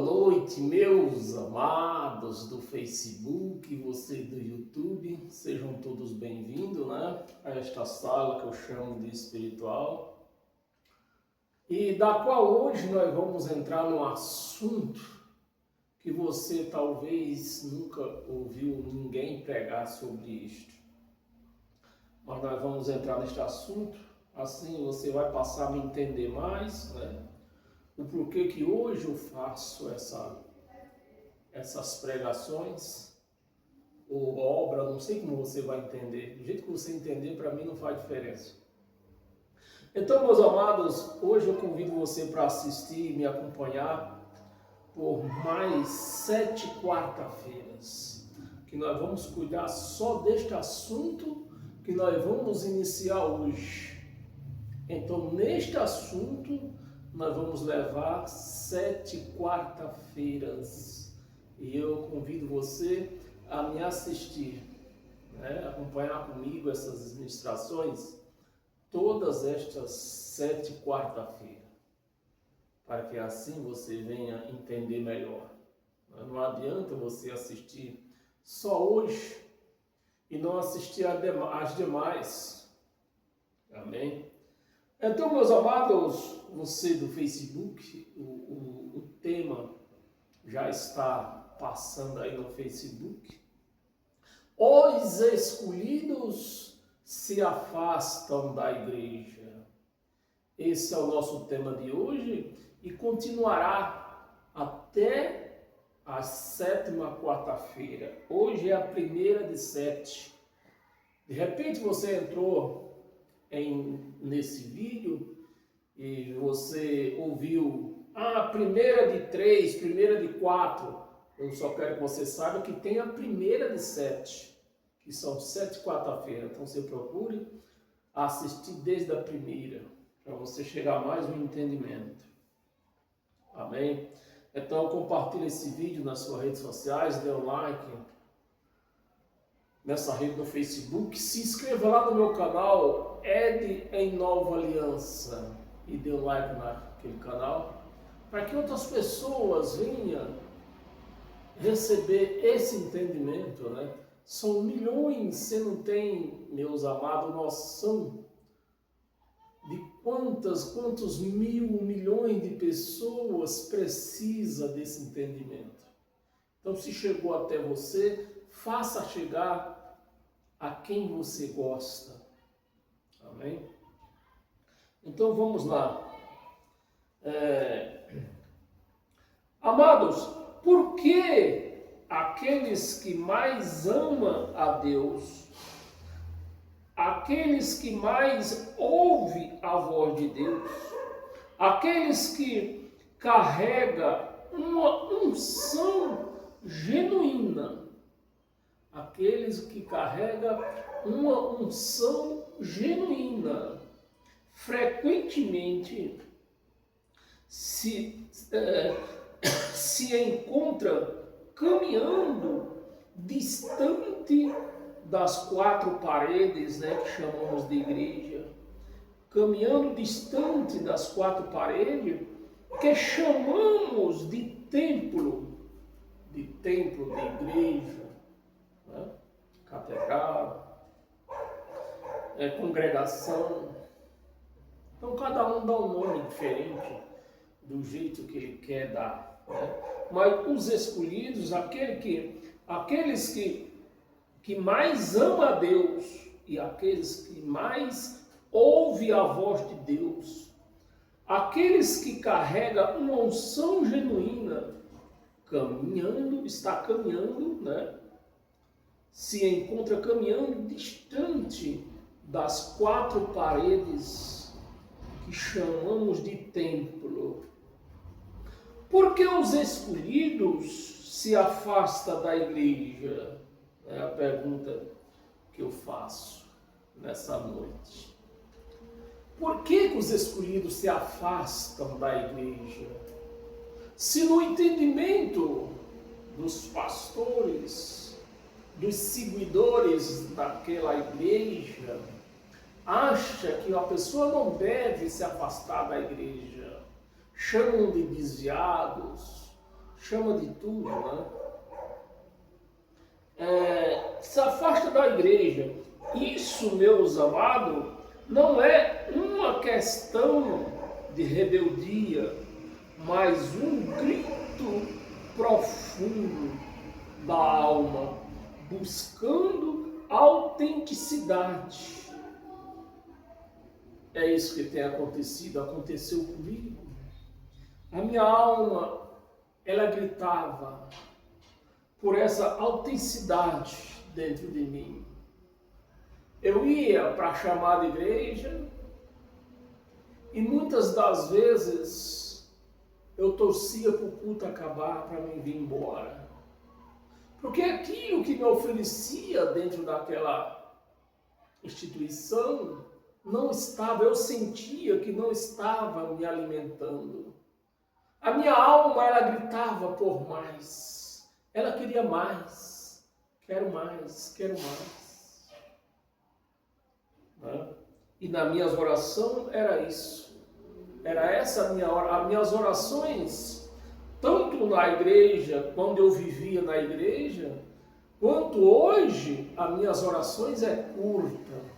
noite, meus amados do Facebook, você do YouTube, sejam todos bem-vindos, né, a esta sala que eu chamo de espiritual, e da qual hoje nós vamos entrar num assunto que você talvez nunca ouviu ninguém pregar sobre isto, mas nós vamos entrar neste assunto, assim você vai passar a me entender mais, né? O porquê que hoje eu faço essas pregações, ou obra, não sei como você vai entender. Do jeito que você entender, para mim não faz diferença. Então, meus amados, hoje eu convido você para assistir e me acompanhar por mais 7 quarta-feiras, que nós vamos cuidar só deste assunto que nós vamos iniciar hoje. Então, neste assunto, nós vamos levar 7 quarta-feiras e eu convido você a me assistir, né? Acompanhar comigo essas ministrações todas estas 7 quarta-feiras, para que assim você venha entender melhor. Não adianta você assistir só hoje e não assistir as demais. Amém? Então, meus amados, você do Facebook, o tema já está passando aí no Facebook. Os escolhidos se afastam da igreja. Esse é o nosso tema de hoje e continuará até a 7ª quarta-feira. Hoje é a primeira de 7. De repente você entrou nesse vídeo e você ouviu a primeira de 3, primeira de 4. Eu só quero que você saiba que tem a primeira de 7, que são 7 quarta-feiras. Então você procure assistir desde a primeira, para você chegar mais no entendimento. Amém? Então compartilhe esse vídeo nas suas redes sociais, dê um like nessa rede no Facebook, se inscreva lá no meu canal Ed em Nova Aliança e dê um like naquele canal para que outras pessoas venham receber esse entendimento, né? São milhões, você não tem, meus amados, noção de quantos milhões de pessoas precisa desse entendimento. Então, se chegou até você, faça chegar a quem você gosta. Amém? Então vamos lá. Amados, por que aqueles que mais amam a Deus, aqueles que mais ouvem a voz de Deus, aqueles que carregam uma unção genuína, aqueles que carregam uma unção genuína, frequentemente se encontra caminhando distante das 4 paredes, né, que chamamos de igreja, caminhando distante das 4 paredes, que chamamos de templo, de igreja, né? Catedral, congregação. Então cada um dá um nome diferente do jeito que ele quer dar, né? Mas os escolhidos, aqueles que mais amam a Deus e aqueles que mais ouvem a voz de Deus, aqueles que carregam uma unção genuína, está caminhando, né? Se encontra caminhando distante das 4 paredes que chamamos de templo. Por que os escolhidos se afastam da igreja? É a pergunta que eu faço nessa noite. Por que os escolhidos se afastam da igreja? Se no entendimento dos pastores, dos seguidores daquela igreja, acha que a pessoa não deve se afastar da igreja, chamam de desviados, chama de tudo, né? Se afasta da igreja. Isso, meus amados, não é uma questão de rebeldia, mas um grito profundo da alma, buscando autenticidade. É isso que tem acontecido, aconteceu comigo. A minha alma, ela gritava por essa autenticidade dentro de mim. Eu ia para a chamada igreja e muitas das vezes eu torcia para o culto acabar para mim vir embora. Porque aquilo que me oferecia dentro daquela instituição não estava, eu sentia que não estava me alimentando. A minha alma, ela gritava por mais. Ela queria mais. Quero mais, quero mais. Né? E nas minhas orações era isso. Era essa a minha oração. As minhas orações, tanto na igreja, quando eu vivia na igreja, quanto hoje, as minhas orações é curta.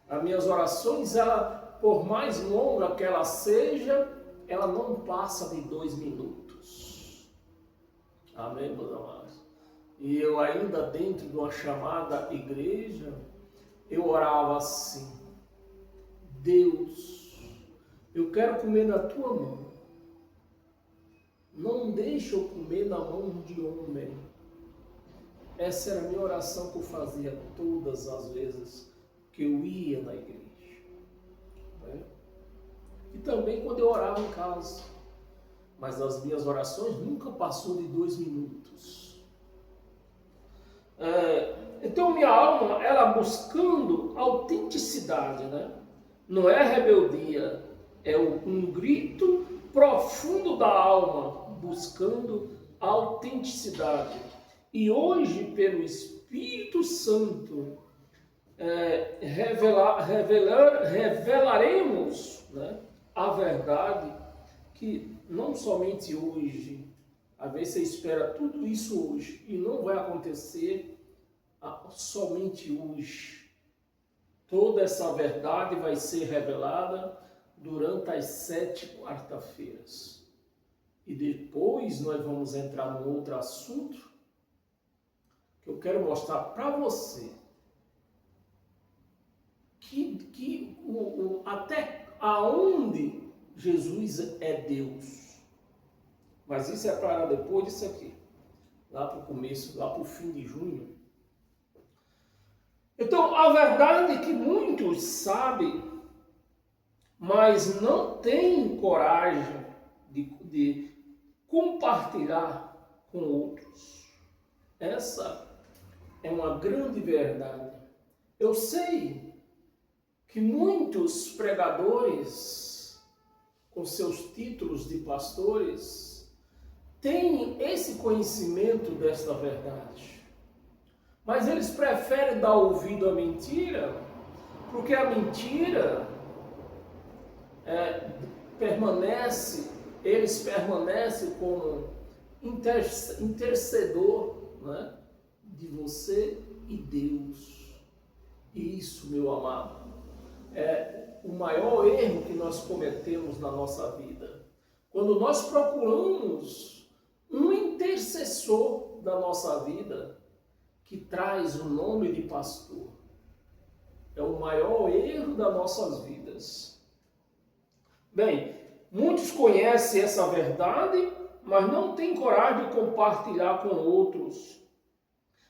As minhas orações, ela, por mais longa que ela seja, ela não passa de 2 minutos. Amém, meus amados? E eu ainda dentro de uma chamada igreja, eu orava assim: Deus, eu quero comer na tua mão. Não deixe eu comer na mão de homem. Essa era a minha oração que eu fazia todas as vezes que eu ia na igreja. Né? E também quando eu orava em casa. Mas as minhas orações nunca passou de 2 minutos. Então minha alma, ela buscando autenticidade, né? Não é rebeldia, é um grito profundo da alma, buscando autenticidade. E hoje, pelo Espírito Santo, revelaremos, né, a verdade, que não somente hoje, às vezes você espera tudo isso hoje e não vai acontecer somente hoje. Toda essa verdade vai ser revelada durante as 7 quarta-feiras. E depois nós vamos entrar num outro assunto que eu quero mostrar para você que até aonde Jesus é Deus. Mas isso é para depois disso aqui, lá para o começo, lá para o fim de junho. Então, a verdade é que muitos sabem, mas não têm coragem de compartilhar com outros. Essa é uma grande verdade. Eu sei que muitos pregadores, com seus títulos de pastores, têm esse conhecimento desta verdade. Mas eles preferem dar ouvido à mentira, porque a mentira eles permanecem como intercedor, né, de você e Deus. E isso, meu amado, é o maior erro que nós cometemos na nossa vida. Quando nós procuramos um intercessor da nossa vida, que traz o nome de pastor. É o maior erro das nossas vidas. Bem, muitos conhecem essa verdade, mas não têm coragem de compartilhar com outros.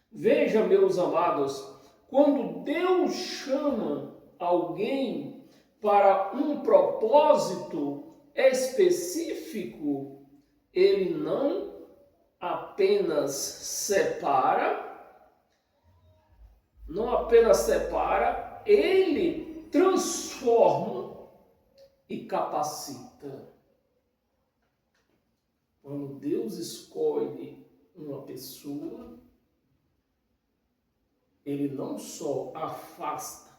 Veja, meus amados, quando Deus chama alguém para um propósito específico, Ele não apenas separa, ele transforma e capacita. Quando Deus escolhe uma pessoa, Ele não só afasta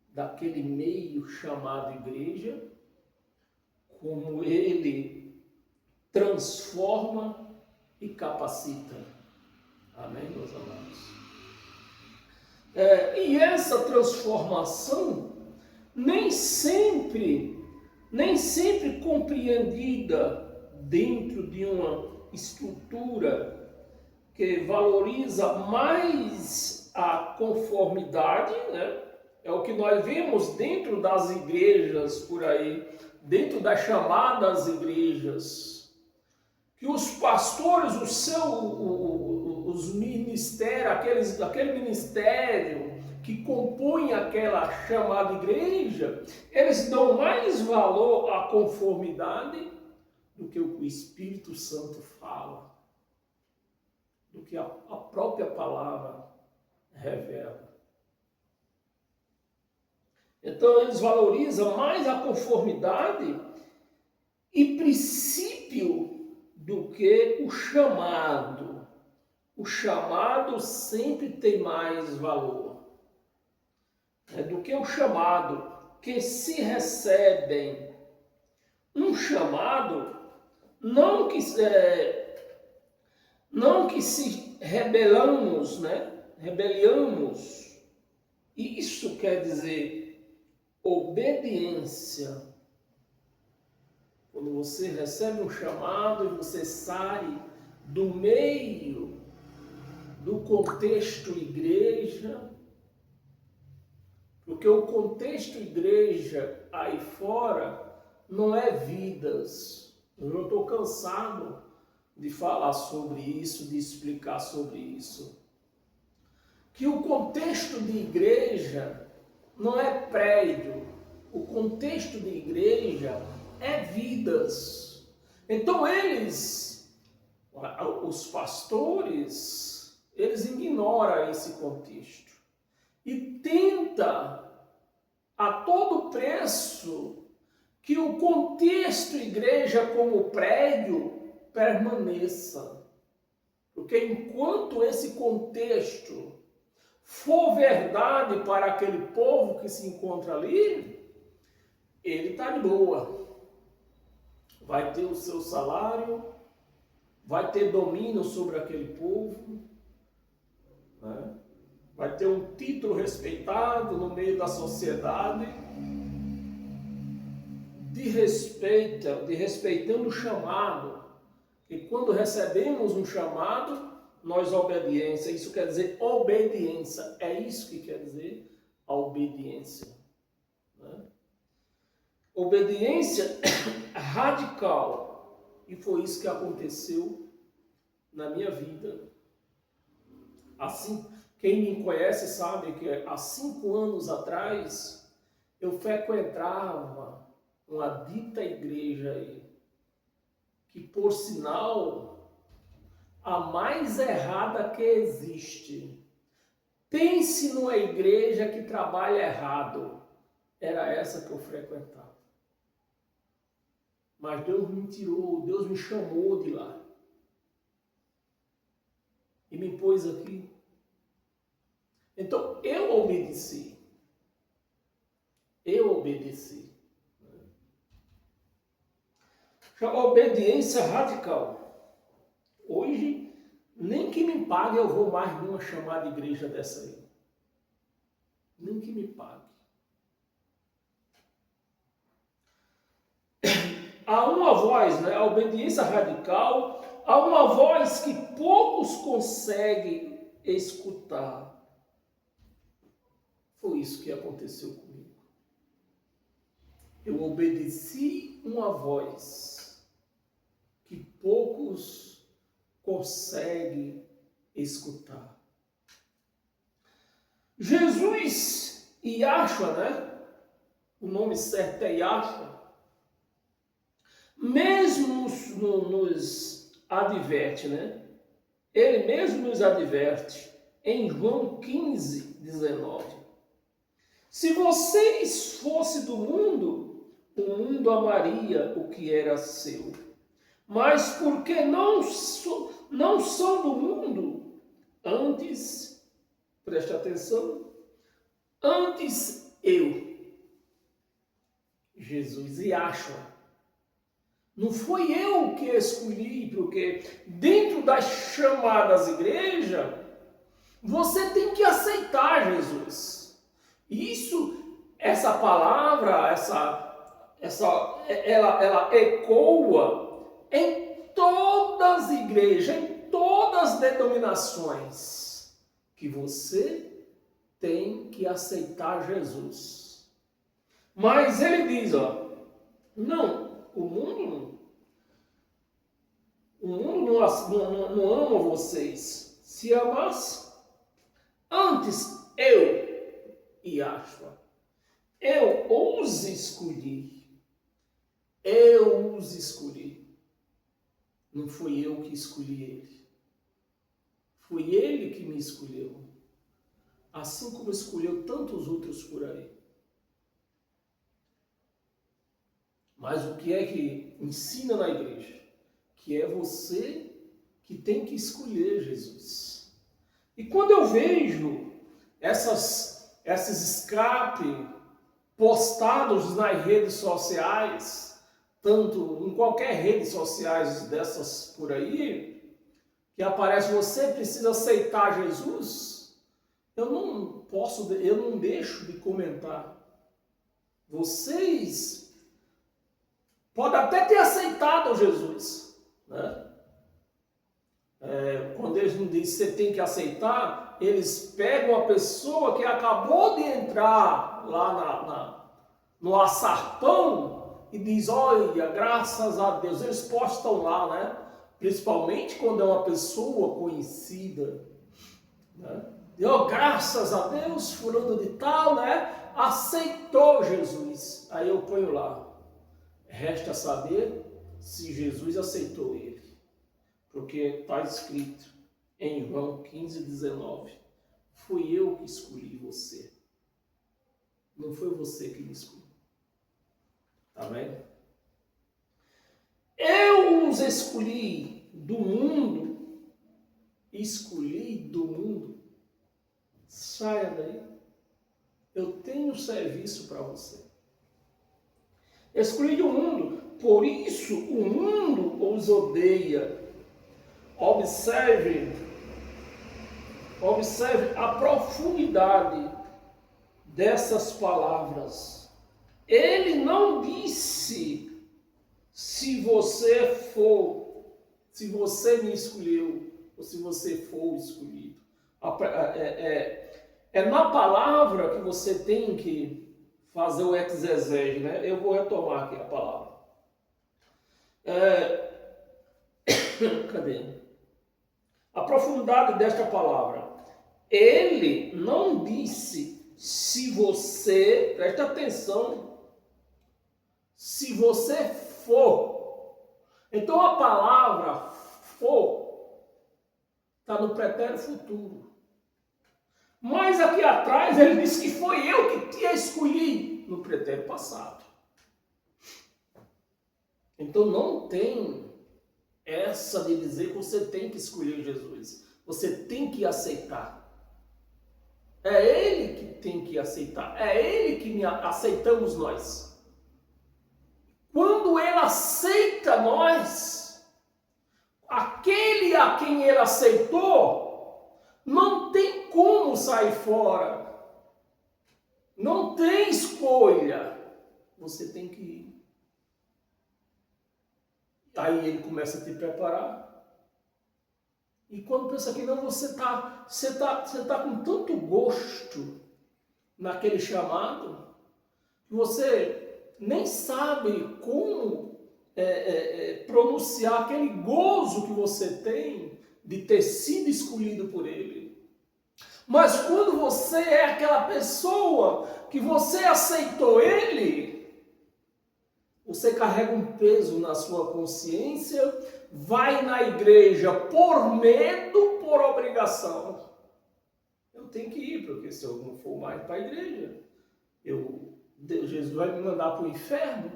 daquele meio chamado igreja, como Ele transforma e capacita. Amém, meus amados? E essa transformação nem sempre compreendida dentro de uma estrutura que valoriza mais a conformidade, né? É o que nós vemos dentro das igrejas por aí, dentro das chamadas igrejas, que os pastores, os ministérios, aquele ministério que compõe aquela chamada igreja, eles dão mais valor à conformidade do que o que o Espírito Santo fala, do que a própria palavra revela. Então eles valorizam mais a conformidade e princípio do que o chamado. O chamado sempre tem mais valor do que o chamado que se recebem. Um chamado não que se rebelamos, né? Rebeliamos. Isso quer dizer obediência. Quando você recebe um chamado e você sai do meio do contexto igreja, porque o contexto igreja aí fora não é vidas. Eu já estou cansado de falar sobre isso, de explicar sobre isso. Que o contexto de igreja não é prédio, o contexto de igreja é vidas. Então os pastores, eles ignoram esse contexto e tenta a todo preço que o contexto igreja como prédio permaneça. Porque enquanto esse contexto for verdade para aquele povo que se encontra ali, ele está de boa. Vai ter o seu salário, vai ter domínio sobre aquele povo, né? Vai ter um título respeitado no meio da sociedade, respeitando o chamado. E quando recebemos um chamado, nós obediência. Isso quer dizer obediência. É isso que quer dizer a obediência, né? Obediência radical. E foi isso que aconteceu na minha vida. Assim, quem me conhece sabe que há 5 anos atrás eu frequentava uma dita igreja aí, que por sinal a mais errada que existe. Pense numa igreja que trabalha errado. Era essa que eu frequentava. Mas Deus me tirou, Deus me chamou de lá. E me pôs aqui. Então eu obedeci. Eu obedeci. Chama obediência radical. Hoje, nem que me pague eu vou mais numa chamada igreja dessa aí. Nem que me pague. Há uma voz, né? A obediência radical, há uma voz que poucos conseguem escutar. Foi isso que aconteceu comigo. Eu obedeci uma voz que poucos conseguem escutar. Jesus, Yahshua, né? O nome certo é Yahshua. Mesmo nos adverte, né? Ele mesmo nos adverte em João 15, 19. Se vocês fossem do mundo, o mundo amaria o que era seu. Mas porque não são do mundo, antes, preste atenção, antes eu, Jesus e Yahshua, Não foi eu que escolhi, porque dentro das chamadas igreja, você tem que aceitar Jesus. Essa palavra, ela ecoa em todas as igrejas, em todas as denominações, que você tem que aceitar Jesus. Mas ele diz, não, o mundo não ama vocês. Se amasse, antes eu os escolhi. Eu os escolhi. Não fui eu que escolhi ele. Foi ele que me escolheu. Assim como escolheu tantos outros por aí. Mas o que é que ensina na igreja? Que é você que tem que escolher Jesus. E quando eu vejo esses escapes postados nas redes sociais, tanto em qualquer rede sociais dessas por aí, que aparece você precisa aceitar Jesus, eu não deixo de comentar. Vocês podem até ter aceitado Jesus, né? Quando eles não dizem que você tem que aceitar, eles pegam a pessoa que acabou de entrar lá no açarpão e diz, olha, graças a Deus, eles postam lá, né? Principalmente quando é uma pessoa conhecida, né? E, graças a Deus, fulano de tal, né? Aceitou Jesus. Aí eu ponho lá, resta saber se Jesus aceitou ele. Porque está escrito em João 15:19, fui eu que escolhi você. Não foi você que me escolheu. Tá vendo? Eu os escolhi do mundo. Saia daí. Eu tenho serviço para você. Escolhi do mundo. Por isso o mundo os odeia. Observe a profundidade dessas palavras. Ele não disse se você me escolheu ou se você for escolhido. É na palavra que você tem que fazer o exegese, né? Eu vou retomar aqui a palavra. Cadê? A profundidade desta palavra. Ele não disse se você, presta atenção, se você for. Então a palavra for está no pretérito futuro. Mas aqui atrás ele disse que foi eu que tinha escolhido no pretérito passado. Então não tem essa de dizer que você tem que escolher Jesus. Você tem que aceitar. É Ele que tem que aceitar. É Ele que aceitamos nós. Quando Ele aceita nós, aquele a quem Ele aceitou, não tem como sair fora. Não tem escolha. Você tem que ir. Aí ele começa a te preparar. E quando pensa que não, você tá com tanto gosto naquele chamado, que você nem sabe como pronunciar aquele gozo que você tem de ter sido escolhido por ele. Mas quando você é aquela pessoa que você aceitou ele, você carrega um peso na sua consciência, vai na igreja por medo, por obrigação. Eu tenho que ir, porque se eu não for mais para a igreja, Jesus vai me mandar para o inferno.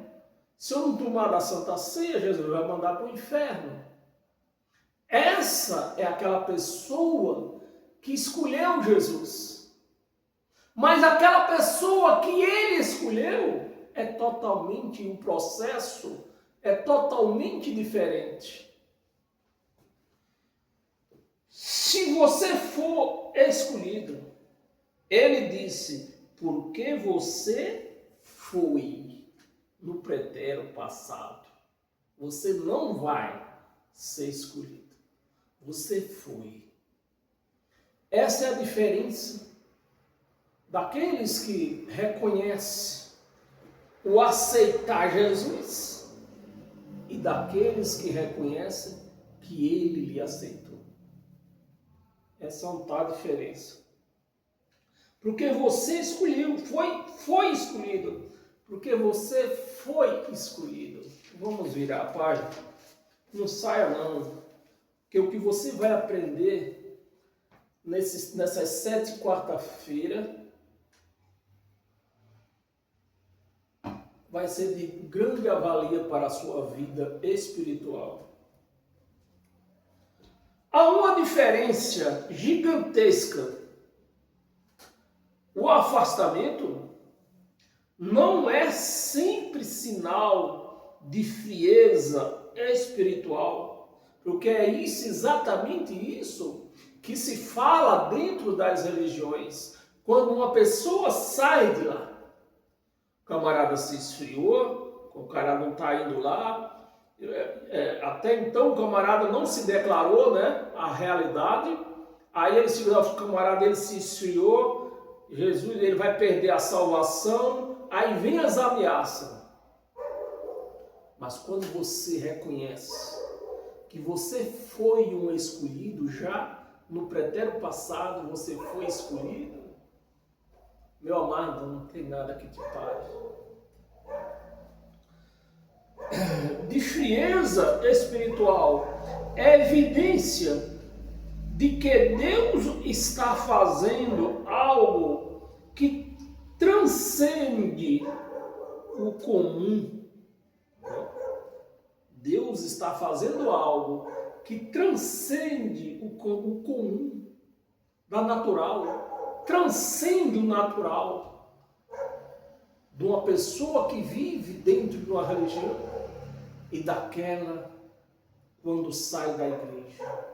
Se eu não tomar da Santa Ceia, Jesus vai mandar para o inferno. Essa é aquela pessoa que escolheu Jesus. Mas aquela pessoa que ele escolheu, é totalmente um processo é totalmente diferente. Se você for escolhido, ele disse, porque você foi no pretérito passado. Você não vai ser escolhido. Você foi. Essa é a diferença daqueles que reconhecem o aceitar Jesus e daqueles que reconhecem que ele lhe aceitou. Essa é uma diferença. Porque você escolheu, foi escolhido. Porque você foi escolhido. Vamos virar a página. Não saia não. Porque o que você vai aprender nessas 7 quarta-feiras vai ser de grande avalia para a sua vida espiritual. Há uma diferença gigantesca. O afastamento não é sempre sinal de frieza espiritual, porque é isso, exatamente isso, que se fala dentro das religiões. Quando uma pessoa sai de lá, o camarada se esfriou, o cara não está indo lá, até então o camarada não se declarou, né, a realidade, aí o camarada ele se esfriou, Jesus ele vai perder a salvação, aí vem as ameaças. Mas quando você reconhece que você foi um escolhido já, no pretérito passado você foi escolhido, meu amado, não tem nada que te pare. De frieza espiritual é evidência de que Deus está fazendo algo que transcende o comum. Deus está fazendo algo que transcende o comum, da natural, transcende o natural de uma pessoa que vive dentro de uma religião e daquela quando sai da igreja.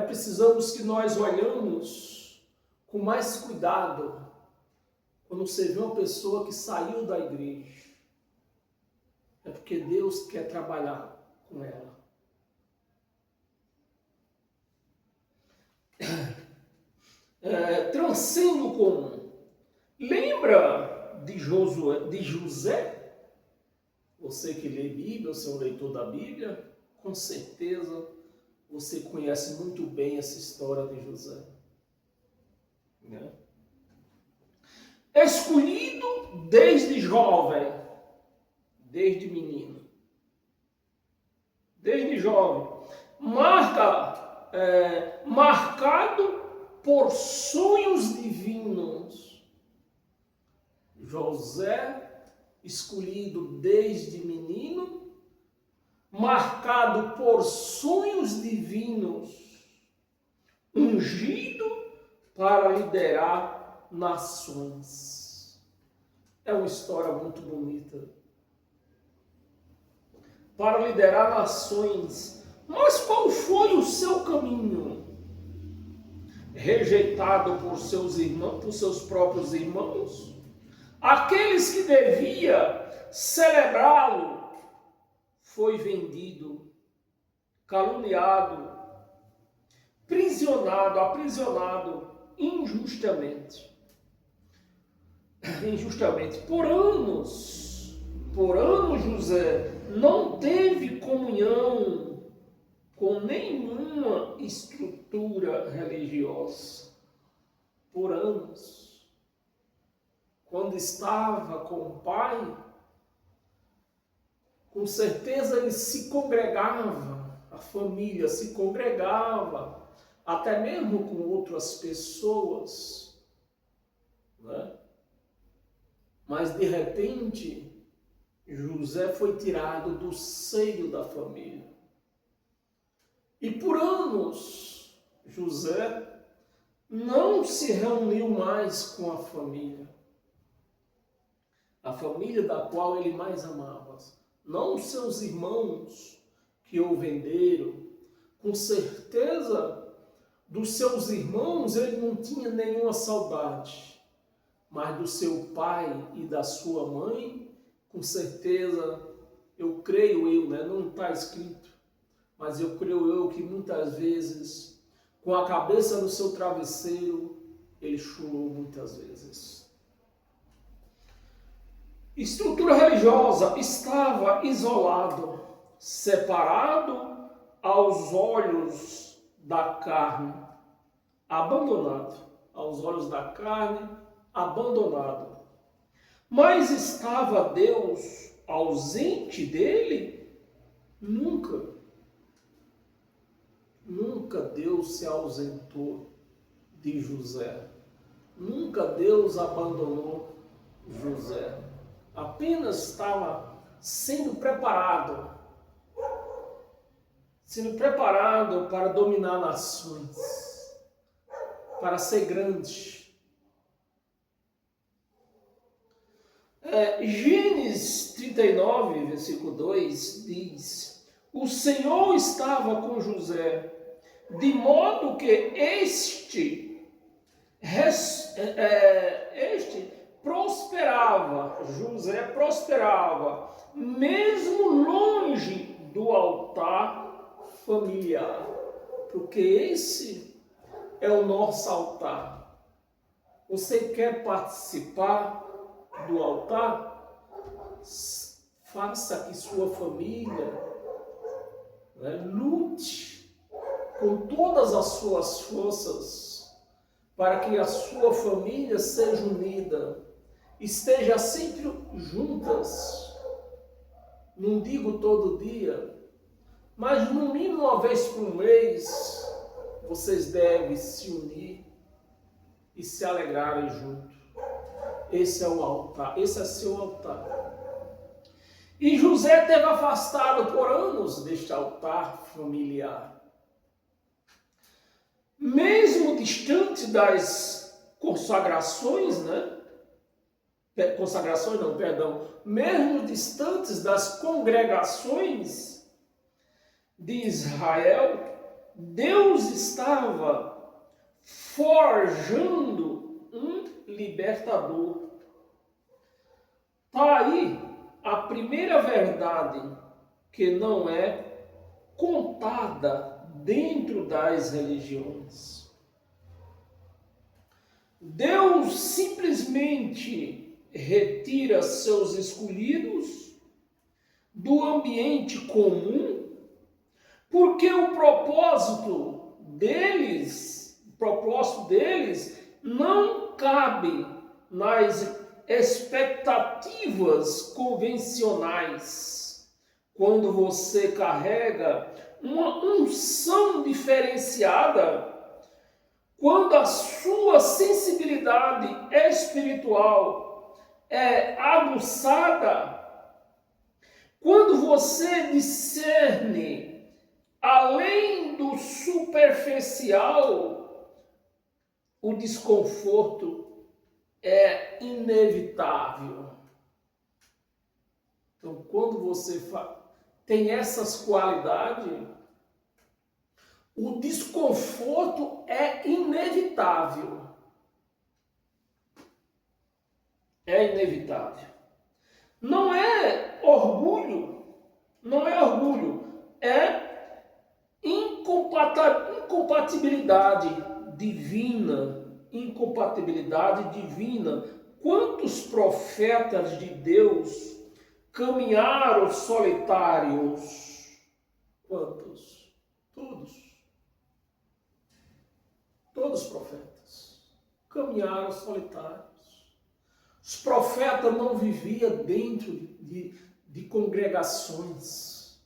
Precisamos que nós olhamos com mais cuidado quando você vê uma pessoa que saiu da igreja. É porque Deus quer trabalhar com ela. Transcende o comum. Lembra de José? Você que lê Bíblia, você é um leitor da Bíblia, com certeza você conhece muito bem essa história de José. Né? Escolhido desde jovem, desde menino, desde jovem, marcado por sonhos divinos. José, escolhido desde menino, marcado por sonhos divinos, ungido para liderar nações. É uma história muito bonita. Para liderar nações. Mas qual foi o seu caminho? Rejeitado por seus irmãos, por seus próprios irmãos? Aqueles que devia celebrá-lo foi vendido, caluniado, aprisionado injustamente. Por anos, José não teve comunhão com nenhuma estrutura religiosa. Por anos. Quando estava com o pai, com certeza ele se congregava, a família se congregava, até mesmo com outras pessoas, né? Mas de repente, José foi tirado do seio da família. E por anos, José não se reuniu mais com a família da qual ele mais amava, não os seus irmãos que o venderam. Com certeza, dos seus irmãos ele não tinha nenhuma saudade, mas do seu pai e da sua mãe, com certeza, eu creio eu, né? Não está escrito, mas eu creio eu que muitas vezes, com a cabeça no seu travesseiro, ele chorou muitas vezes. Estrutura religiosa, estava isolado, separado aos olhos da carne, abandonado, aos olhos da carne, abandonado. Mas estava Deus ausente dele? Nunca. Nunca Deus se ausentou de José. Nunca Deus abandonou José. Apenas estava sendo preparado para dominar nações, para ser grande. Gênesis 39, versículo 2 diz: o Senhor estava com José, de modo que este prosperava, José prosperava, mesmo longe do altar familiar, porque esse é o nosso altar. Você quer participar do altar? Faça que sua família, né, lute com todas as suas forças para que a sua família seja unida, esteja sempre juntas. Não digo todo dia, mas no mínimo uma vez por mês vocês devem se unir e se alegrarem juntos. Esse é o altar, esse é seu altar. E José esteve afastado por anos deste altar familiar. Mesmo distante das consagrações, mesmo distantes das congregações de Israel, Deus estava forjando um libertador. Está aí a primeira verdade que não é contada dentro das religiões. Deus simplesmente retira seus escolhidos do ambiente comum, porque o propósito deles não cabe nas expectativas convencionais. Quando você carrega uma unção diferenciada, quando a sua sensibilidade espiritual é aguçada, quando você discerne além do superficial, o desconforto é inevitável. Então, quando você tem essas qualidades, o desconforto é inevitável. É inevitável. Não é orgulho, é incompatibilidade divina. Quantos profetas de Deus caminharam solitários? Quantos? Todos os profetas caminharam solitários. Os profetas não viviam dentro de congregações,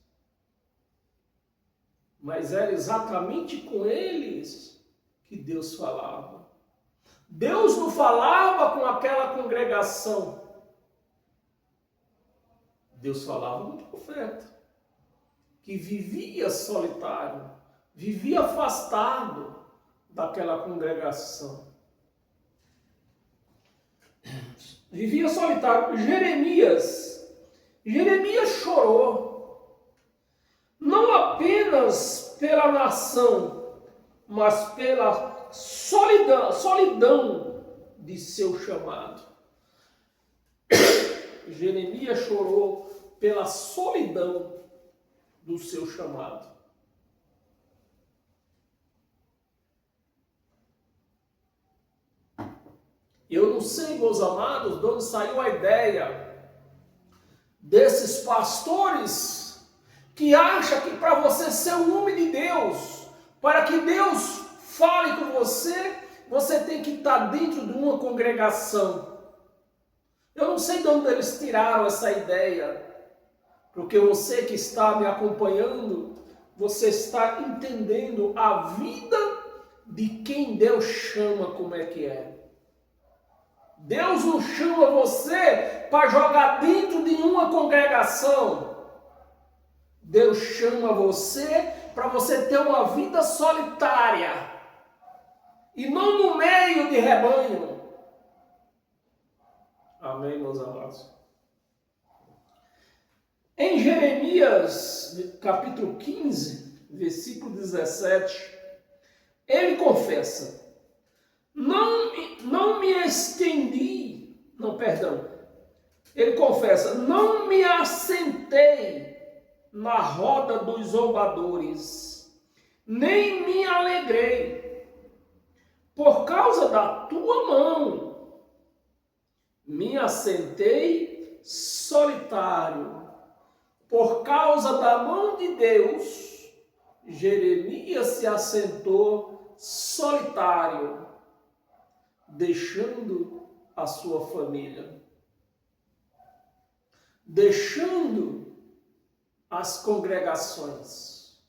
mas era exatamente com eles que Deus falava. Deus não falava com aquela congregação. Deus falava com o profeta, que vivia solitário, vivia afastado daquela congregação. Vivia solitário. Jeremias chorou, não apenas pela nação, mas pela solidão de seu chamado. Jeremias chorou pela solidão do seu chamado. Eu não sei, meus amados, de onde saiu a ideia desses pastores que acham que para você ser um homem de Deus, para que Deus fale com você, você tem que estar dentro de uma congregação. Eu não sei de onde eles tiraram essa ideia, porque você que está me acompanhando, você está entendendo a vida de quem Deus chama como é que é. Deus não chama você para jogar dentro de uma congregação. Deus chama você para você ter uma vida solitária e não no meio de rebanho. Amém, meus amados? Em Jeremias, capítulo 15, versículo 17, ele confessa: não me estendi, ele confessa, não me assentei na roda dos zombadores, nem me alegrei, por causa da tua mão, me assentei solitário, por causa da mão de Deus. Jeremias se assentou solitário, deixando a sua família, deixando as congregações.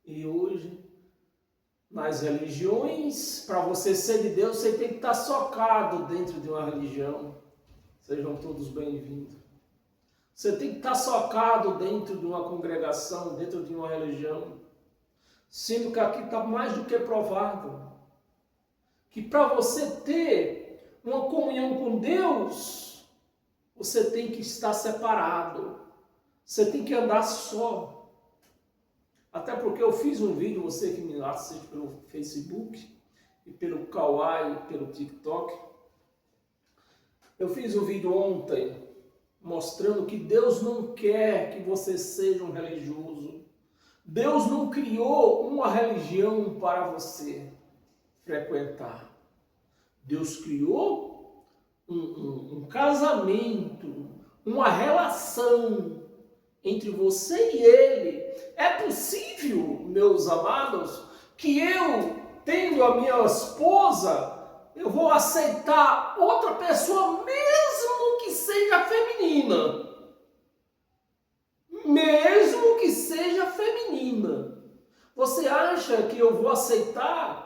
E hoje, nas religiões, para você ser de Deus, você tem que estar socado dentro de uma religião. Sejam todos bem-vindos. Você tem que estar socado dentro de uma congregação, dentro de uma religião. Sendo que aqui está mais do que provado que para você ter uma comunhão com Deus, você tem que estar separado. Você tem que andar só. Até porque eu fiz um vídeo, você que me assiste pelo Facebook, e pelo Kawaii, pelo TikTok. Eu fiz um vídeo ontem, mostrando que Deus não quer que você seja um religioso. Deus não criou uma religião para você frequentar. Deus criou um casamento, uma relação entre você e Ele. É possível, meus amados, que eu, tendo a minha esposa, eu vou aceitar outra pessoa, mesmo que seja feminina. Mesmo que seja feminina. Você acha que eu vou aceitar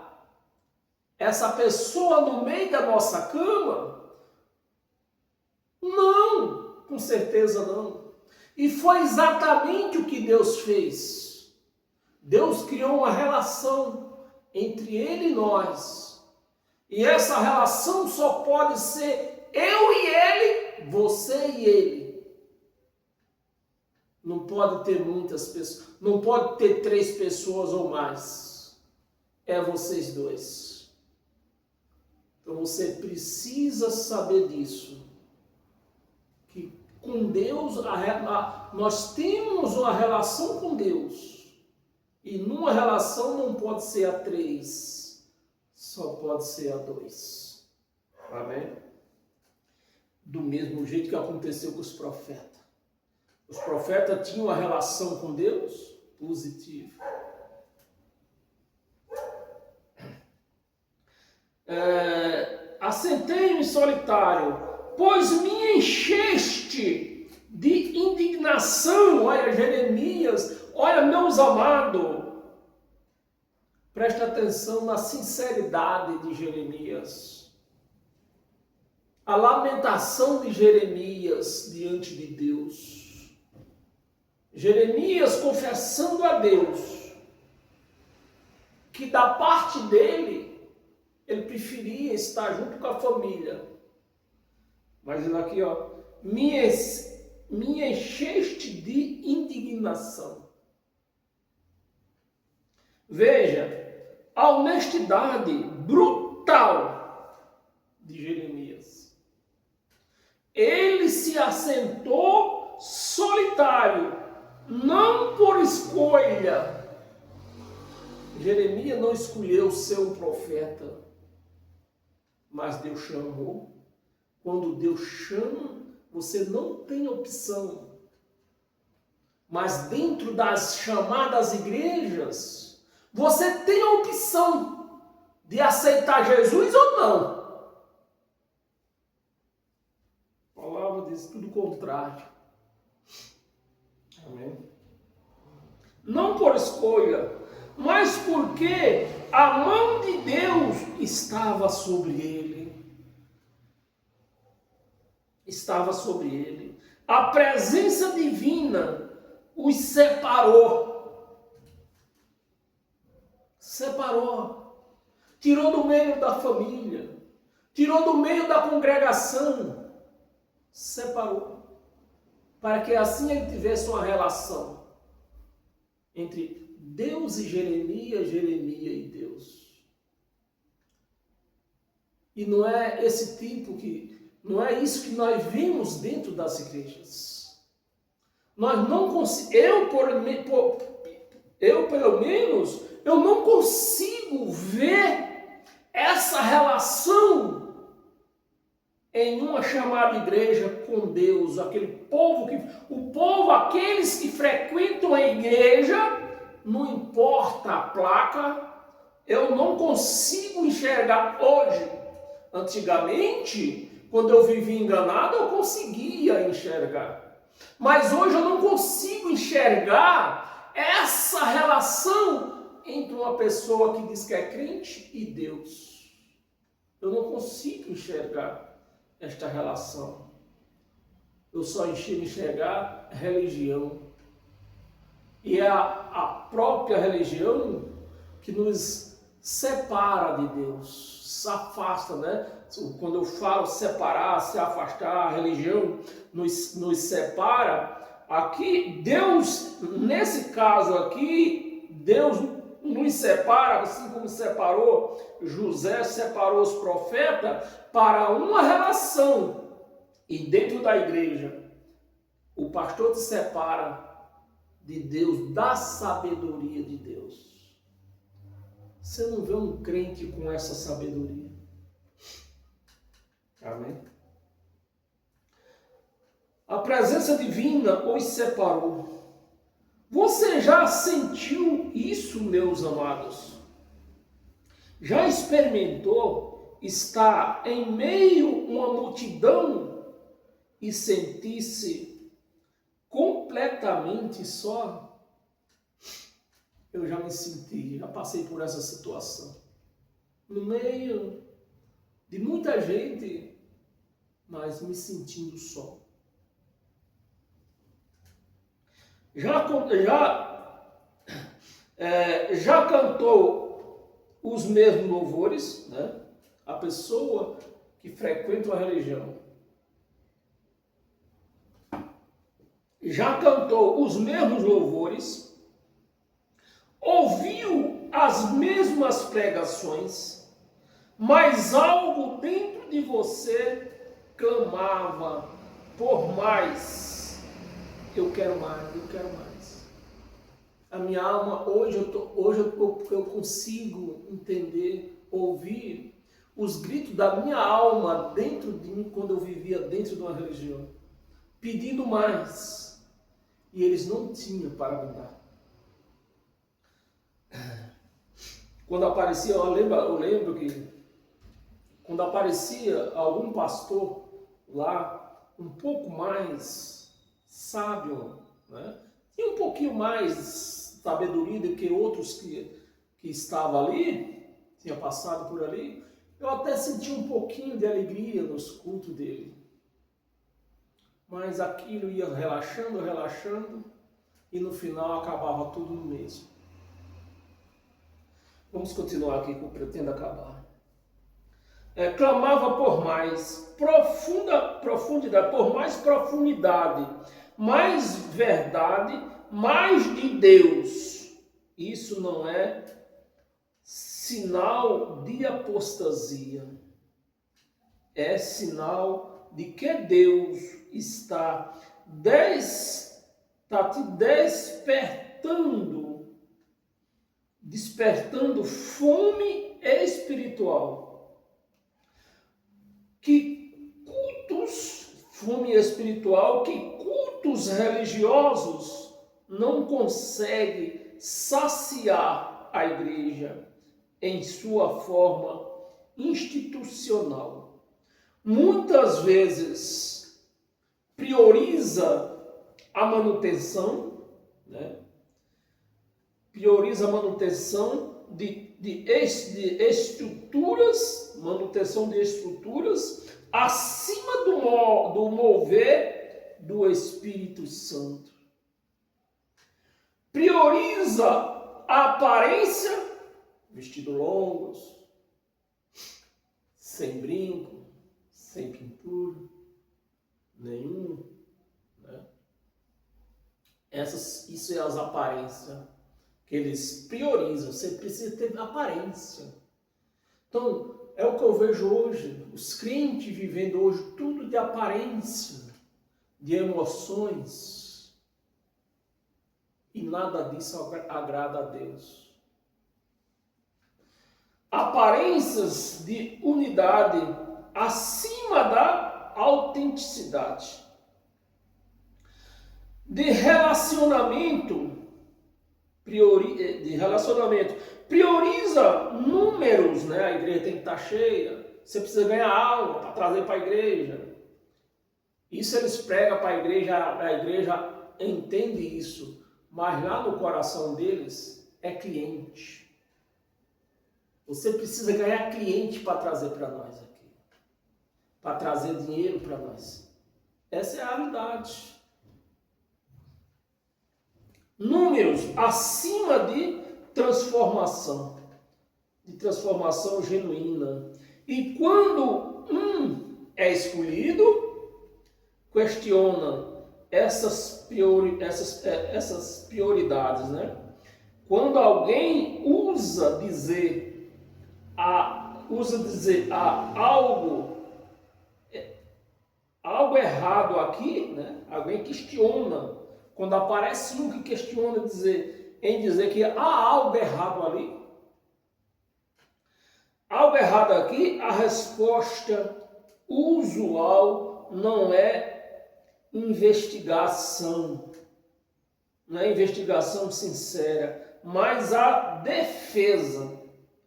essa pessoa no meio da nossa cama? Não, com certeza não. E foi exatamente o que Deus fez. Deus criou uma relação entre Ele e nós. E essa relação só pode ser eu e Ele, você e Ele. Não pode ter muitas pessoas, não pode ter 3 pessoas ou mais. É vocês dois. Então você precisa saber disso. Que com Deus, nós temos uma relação com Deus. E numa relação não pode ser a 3, só pode ser a 2. Amém? Do mesmo jeito que aconteceu com os profetas. Os profetas tinham uma relação com Deus positiva. Assentei-me solitário, pois me encheste de indignação. Olha, Jeremias, olha, meus amados, presta atenção na sinceridade de Jeremias. A lamentação de Jeremias diante de Deus. Jeremias confessando a Deus que da parte dele, ele preferia estar junto com a família. Mas ele aqui, me encheste de indignação. Veja, a honestidade brutal de Jeremias. Ele se assentou solitário, não por escolha. Jeremias não escolheu ser um profeta, mas Deus chamou. Quando Deus chama, você não tem opção. Mas dentro das chamadas igrejas, você tem a opção de aceitar Jesus ou não. A palavra diz tudo o contrário. Amém? Não por escolha, mas porque a mão de Deus estava sobre ele. Estava sobre ele. A presença divina os separou. Separou. Tirou do meio da família. Tirou do meio da congregação. Separou. Para que assim ele tivesse uma relação entre Deus e Jeremias, Jeremias e Deus. E não é esse tipo não é isso que nós vimos dentro das igrejas. Nós não conseguimos, eu pelo menos, eu não consigo ver essa relação em uma chamada igreja com Deus, aqueles que frequentam a igreja, não importa a placa, eu não consigo enxergar hoje. Antigamente, quando eu vivia enganado, eu conseguia enxergar. Mas hoje eu não consigo enxergar essa relação entre uma pessoa que diz que é crente e Deus. Eu não consigo enxergar esta relação. Eu só enxergar religião. E é a própria religião que nos separa de Deus, se afasta, né? Quando eu falo separar, se afastar, a religião nos separa. Aqui, Deus, nesse caso aqui, Deus nos separa, assim como separou José, separou os profetas, para uma relação. E dentro da igreja, o pastor te separa de Deus, da sabedoria de Deus. Você não vê um crente com essa sabedoria. Amém? A presença divina os separou. Você já sentiu isso, meus amados? Já experimentou estar em meio a uma multidão e sentir-se completamente só? Eu já me senti, já passei por essa situação. No meio de muita gente, mas me sentindo só. Já cantou os mesmos louvores, né? A pessoa que frequenta a religião. Já cantou os mesmos louvores, ouviu as mesmas pregações, mas algo dentro de você clamava por mais. Eu quero mais, eu quero mais. A minha alma, hoje eu consigo entender, ouvir os gritos da minha alma dentro de mim quando eu vivia dentro de uma religião, pedindo mais. E eles não tinham para me dar. Quando aparecia, eu lembro que quando aparecia algum pastor lá, um pouco mais sábio, né? Tinha um pouquinho mais sabedoria do que outros que estavam ali, tinha passado por ali, eu até senti um pouquinho de alegria nos cultos dele. Mas aquilo ia relaxando, relaxando, e no final acabava tudo no mesmo. Vamos continuar aqui que eu pretendo acabar. clamava por mais profundidade, por mais profundidade, mais verdade, mais de Deus. Isso não é sinal de apostasia. É sinal de que Deus está te despertando fome espiritual. Fome espiritual, que cultos religiosos não conseguem saciar a igreja em sua forma institucional. Muitas vezes prioriza a manutenção, né? Prioriza a manutenção de estruturas, acima do mover do Espírito Santo. Prioriza a aparência, vestido longos, sem brinco, sem pintura nenhum, né? Isso é as aparências que eles priorizam. Você precisa ter aparência. Então, é o que eu vejo hoje, os crentes vivendo hoje tudo de aparência, de emoções, e nada disso agrada a Deus. Aparências de unidade acima da autenticidade. De relacionamento, prioriza números, né? A igreja tem que estar cheia, você precisa ganhar alma para trazer para a igreja. Isso eles pregam para a igreja entende isso, mas lá no coração deles é cliente. Você precisa ganhar cliente para trazer para nós aqui, para trazer dinheiro para nós. Essa é a realidade. Números acima de transformação genuína. E quando um é escolhido, questiona essas prioridades, né? Quando alguém usa dizer algo errado aqui, né? Alguém questiona. Quando aparece um que questiona em dizer que há algo errado ali, algo errado aqui, a resposta usual não é investigação, não é investigação sincera, mas a defesa.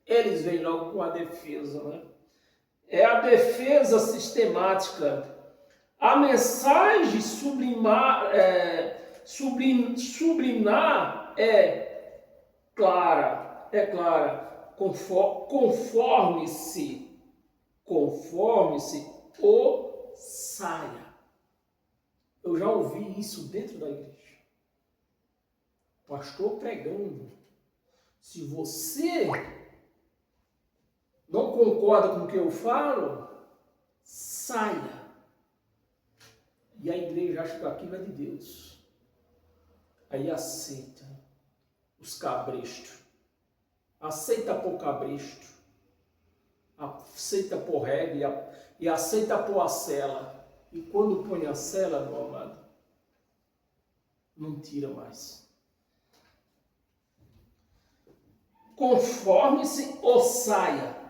Eles vêm logo com a defesa, né? É a defesa sistemática. A mensagem subliminar é clara. Conforme-se ou saia. Eu já ouvi isso dentro da igreja. Pastor pregando. Se você não concorda com o que eu falo, saia. E a igreja acha que aquilo é de Deus. Aí aceita os cabrestos. Aceita por cabresto. Aceita por regra e aceita por a cela. E quando põe a cela, meu amado, não tira mais. Conforme-se ou saia.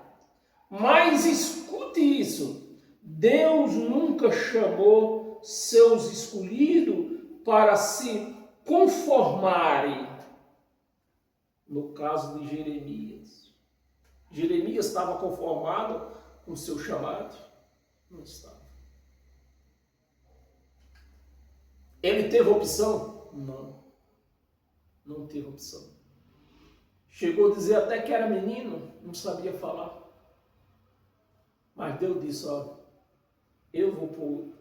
Mas escute isso. Deus nunca chamou seus escolhidos para se conformarem. No caso de Jeremias. Jeremias estava conformado com o seu chamado? Não estava. Ele teve opção? Não. Não teve opção. Chegou a dizer até que era menino, não sabia falar. Mas Deus disse, ó, eu vou pôr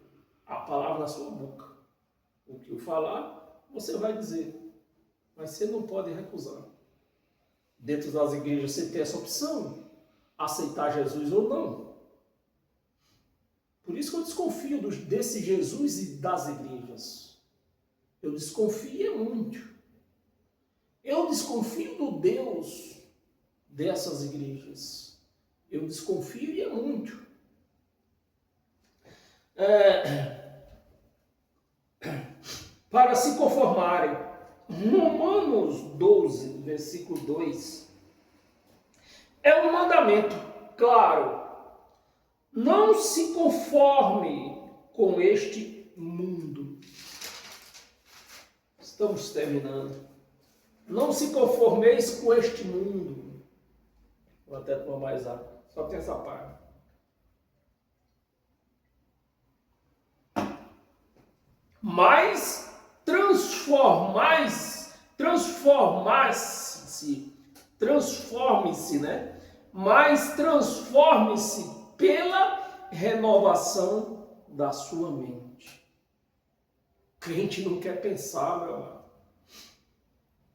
a palavra na sua boca. O que eu falar, você vai dizer. Mas você não pode recusar. Dentro das igrejas você tem essa opção, aceitar Jesus ou não. Por isso que eu desconfio desse Jesus e das igrejas. Eu desconfio muito. Eu desconfio do Deus dessas igrejas. Eu desconfio e é muito. Para se conformarem. Romanos 12, versículo 2. É um mandamento, claro. Não se conforme com este mundo. Estamos terminando. Não se conformeis com este mundo. Vou até tomar mais água. Só tem essa parte. Mas transforme-se, né? Mas transforme-se pela renovação da sua mente. Crente não quer pensar, meu amado.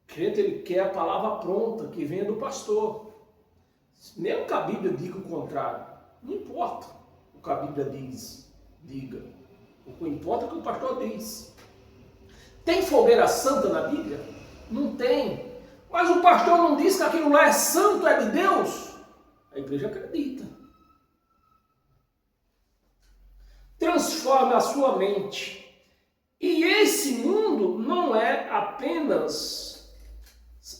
Crente, ele quer a palavra pronta, que venha do pastor. Mesmo que a Bíblia diga o contrário, não importa o que a Bíblia diga. O que importa é o que o pastor diz. Tem fogueira santa na Bíblia? Não tem. Mas o pastor não diz que aquilo lá é santo, é de Deus? A igreja acredita. Transforme a sua mente. E esse mundo não é apenas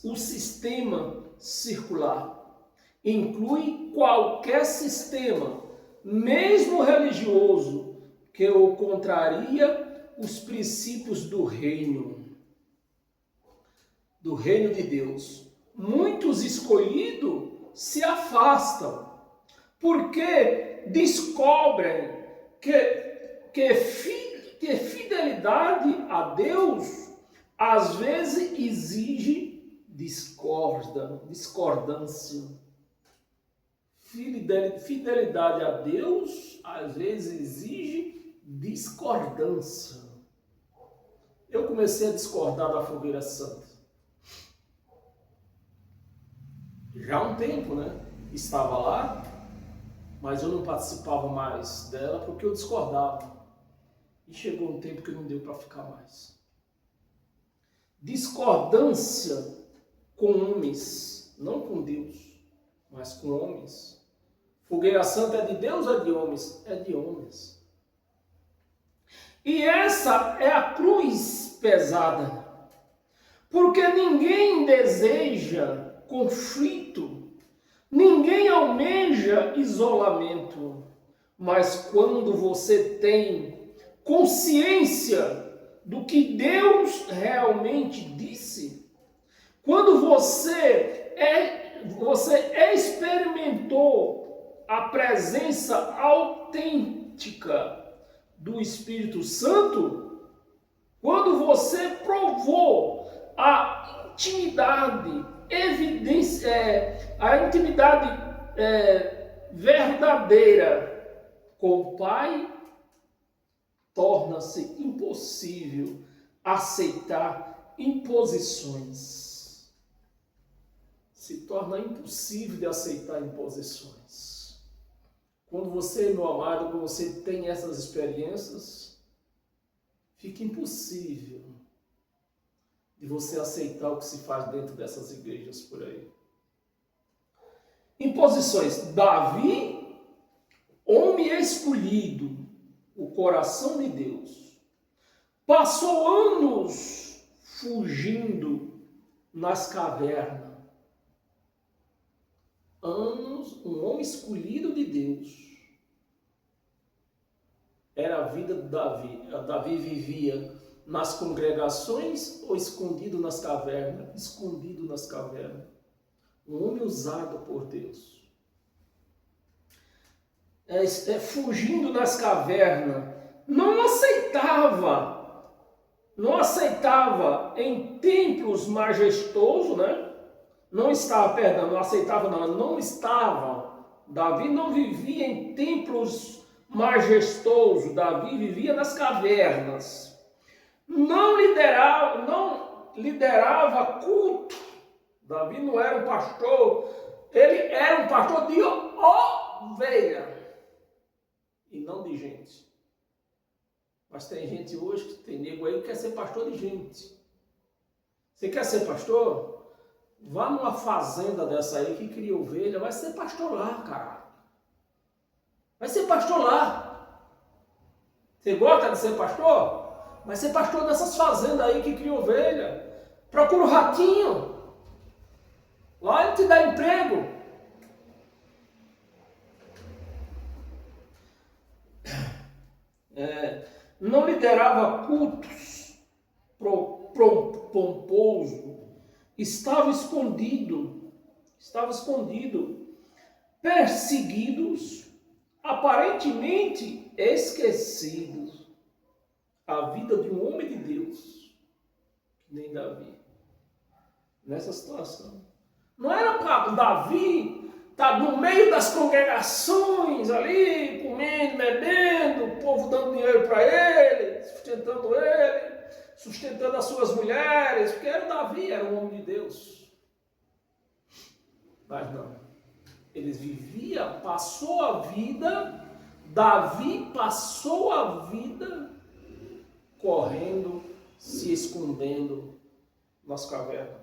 o sistema circular. Inclui qualquer sistema, mesmo religioso, que o contraria os princípios do reino de Deus. Muitos escolhidos se afastam, porque descobrem que fidelidade a Deus às vezes exige discordância. Fidelidade a Deus às vezes exige discordância. Eu comecei a discordar da fogueira santa. Já há um tempo, né? Estava lá, mas eu não participava mais dela porque eu discordava. E chegou um tempo que não deu para ficar mais. Discordância com homens, não com Deus, mas com homens. Fogueira santa é de Deus ou é de homens? É de homens. E essa é a cruz pesada. Porque ninguém deseja conflito, ninguém almeja isolamento. Mas quando você tem consciência do que Deus realmente disse, quando você experimentou a presença autêntica do Espírito Santo, quando você provou a intimidade, a intimidade verdadeira com o Pai, torna-se impossível aceitar imposições. Se torna impossível de aceitar imposições. Quando você, meu amado, quando você tem essas experiências, fica impossível de você aceitar o que se faz dentro dessas igrejas por aí. Imposições. Davi, homem escolhido, o coração de Deus, passou anos fugindo nas cavernas. Anos, um homem escolhido de Deus. Era a vida de Davi. Davi vivia nas congregações ou escondido nas cavernas? Escondido nas cavernas. Um homem usado por Deus. Fugindo nas cavernas. Não aceitava em templos majestosos, né? Não estava. Davi não vivia em templos majestosos. Davi vivia nas cavernas. Não liderava culto. Davi não era um pastor, ele era um pastor de ovelha e não de de gente. Mas tem gente hoje, tem nego aí que quer ser pastor de gente. Você quer ser pastor? Vá numa fazenda dessa aí que cria ovelha, vai ser pastor lá, cara. Vai ser pastor lá. Você gosta de ser pastor? Vai ser pastor dessas fazendas aí que cria ovelha. Procura o ratinho. Lá ele te dá emprego. Não liderava cultos pomposo. Estava escondido. Perseguidos, aparentemente esquecidos. A vida de um homem de Deus, que nem Davi, nessa situação. Não era para Davi estar no meio das congregações ali, comendo, bebendo, o povo dando dinheiro para ele, sustentando as suas mulheres, porque era Davi, era um homem de Deus. Mas não. Davi passou a vida correndo, se escondendo nas cavernas.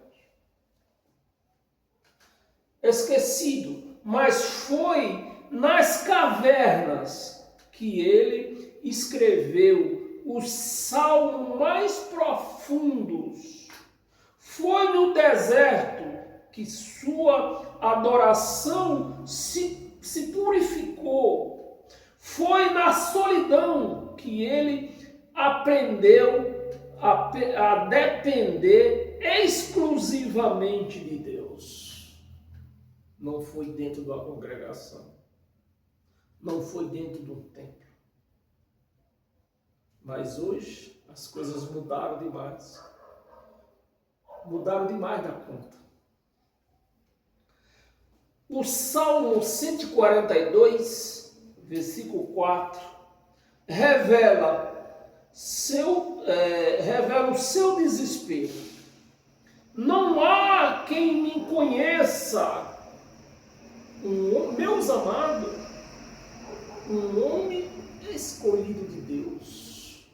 Esquecido, mas foi nas cavernas que ele escreveu os salmos mais profundos. Foi no deserto que sua adoração se purificou. Foi na solidão que ele aprendeu a depender exclusivamente de Deus. Não foi dentro da congregação. Não foi dentro de um templo. Mas hoje as coisas mudaram demais. Mudaram demais da conta. O Salmo 142, versículo 4, revela o seu desespero. Não há quem me conheça. Meus amados, um homem escolhido de Deus.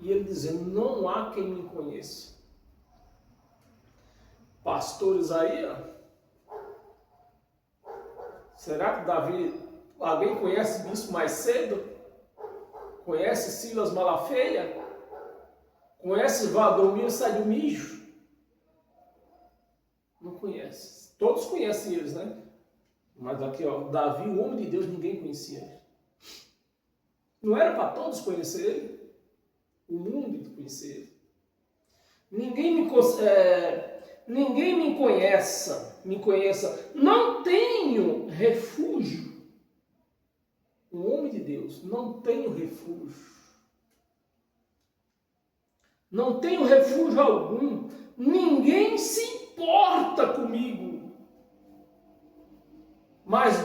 E ele dizendo, não há quem me conheça. Pastores aí, ó. Será que Davi, alguém conhece Bispo Macedo? Conhece Silas Malafaia? Conhece Valdomiro Sai do Mijo? Não conhece. Todos conhecem eles, né? Mas aqui, ó, Davi, o homem de Deus, ninguém conhecia ele. Não era para todos conhecer ele? O mundo conhecer ele. Ninguém me conheça. Não tenho refúgio. Um homem de Deus, não tenho refúgio. Não tenho refúgio algum. Ninguém se importa comigo. Mas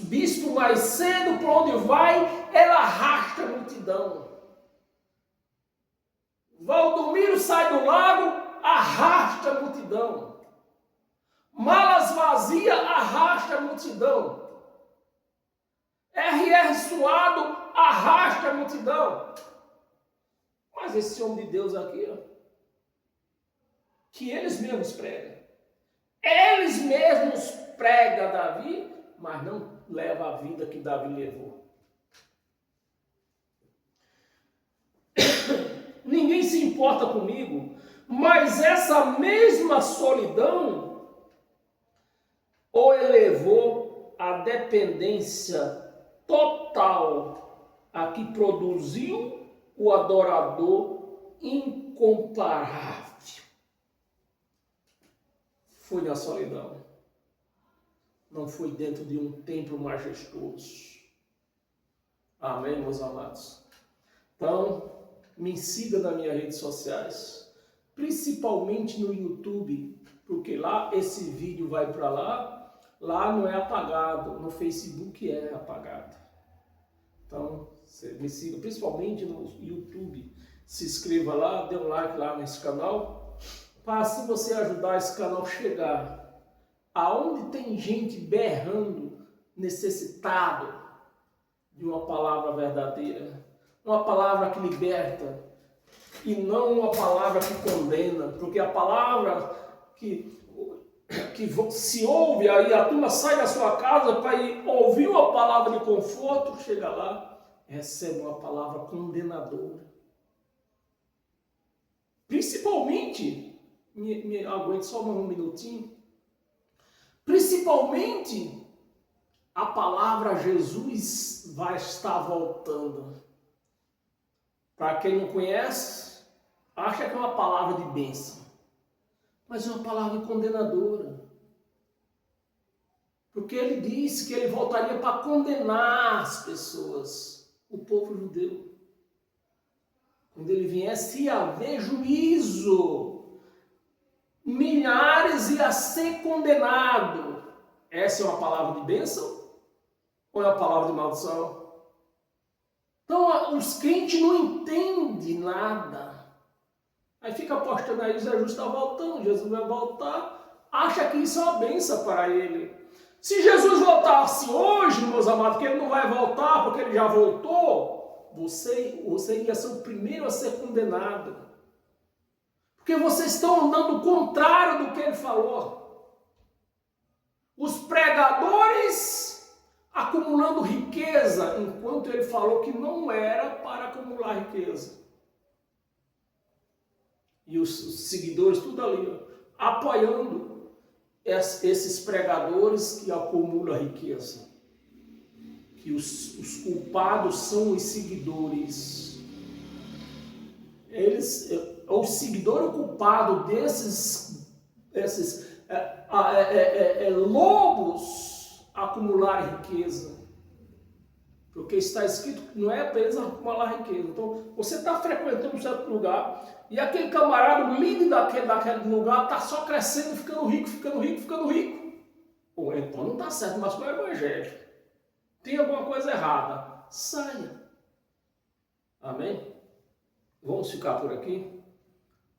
bispo mais cedo, por onde vai, ela arrasta a multidão. Valdomiro sai do lago, arrasta a multidão. Malas vazias, arrasta a multidão. R.R. Suado, arrasta a multidão. Mas esse homem de Deus aqui, ó, que eles mesmos pregam. Eles mesmos pregam Davi, mas não leva a vida que Davi levou. Ninguém se importa comigo, mas essa mesma solidão o elevou à dependência total, a que produziu o adorador incomparável. Foi na solidão. Não foi dentro de um templo majestoso. Amém, meus amados? Então, me siga nas minhas redes sociais, principalmente no YouTube, porque lá esse vídeo vai para lá não é apagado, no Facebook é apagado. Então, você me siga principalmente no YouTube, se inscreva lá, dê um like lá nesse canal, para assim você ajudar esse canal a chegar aonde tem gente berrando, necessitado de uma palavra verdadeira, uma palavra que liberta e não uma palavra que condena, porque a palavra que se ouve, aí a turma sai da sua casa para ir ouvir uma palavra de conforto, chega lá, recebe uma palavra condenadora. Principalmente, me aguente só um minutinho, principalmente a palavra Jesus vai estar voltando. Para quem não conhece, acha que é uma palavra de bênção, mas é uma palavra condenadora. Porque ele disse que ele voltaria para condenar as pessoas, o povo judeu. Quando ele viesse, ia haver juízo. Milhares ia ser condenado. Essa é uma palavra de bênção ou é uma palavra de maldição? Então, os crentes não entendem nada. Aí fica apostando aí, Jesus está voltando, Jesus vai voltar. Acha que isso é uma bênção para ele. Se Jesus voltasse hoje, meus amados, que ele não vai voltar porque ele já voltou, você ia ser o primeiro a ser condenado. Porque vocês estão andando contrário do que ele falou. Os pregadores acumulando riqueza, enquanto ele falou que não era para acumular riqueza. E os seguidores, tudo ali, ó, apoiando esses pregadores que acumulam riqueza. Que os culpados são os seguidores. O seguidor é o culpado desses lobos acumular riqueza. Porque está escrito que não é apenas acumular riqueza. Então, você está frequentando um certo lugar e aquele camarada, o líder daquele lugar, está só crescendo, ficando rico, ficando rico, ficando rico. Pô, então não está certo, mas com o evangelho. Tem alguma coisa errada. Saia. Amém? Vamos ficar por aqui.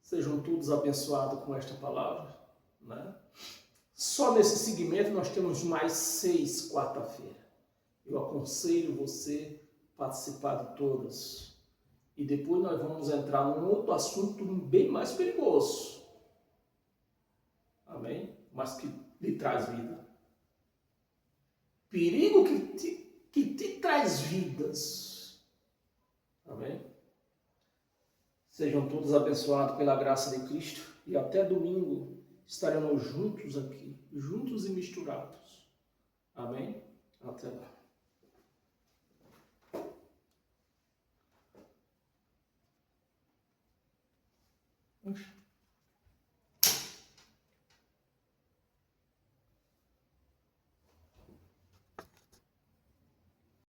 Sejam todos abençoados com esta palavra. Né? Só nesse segmento nós temos mais 6 quarta-feira. Eu aconselho você a participar de todas. E depois nós vamos entrar num outro assunto bem mais perigoso. Amém? Mas que lhe traz vida. Perigo que te traz vidas. Amém? Sejam todos abençoados pela graça de Cristo. E até domingo estaremos juntos aqui. Juntos e misturados. Amém? Até lá. Oxe.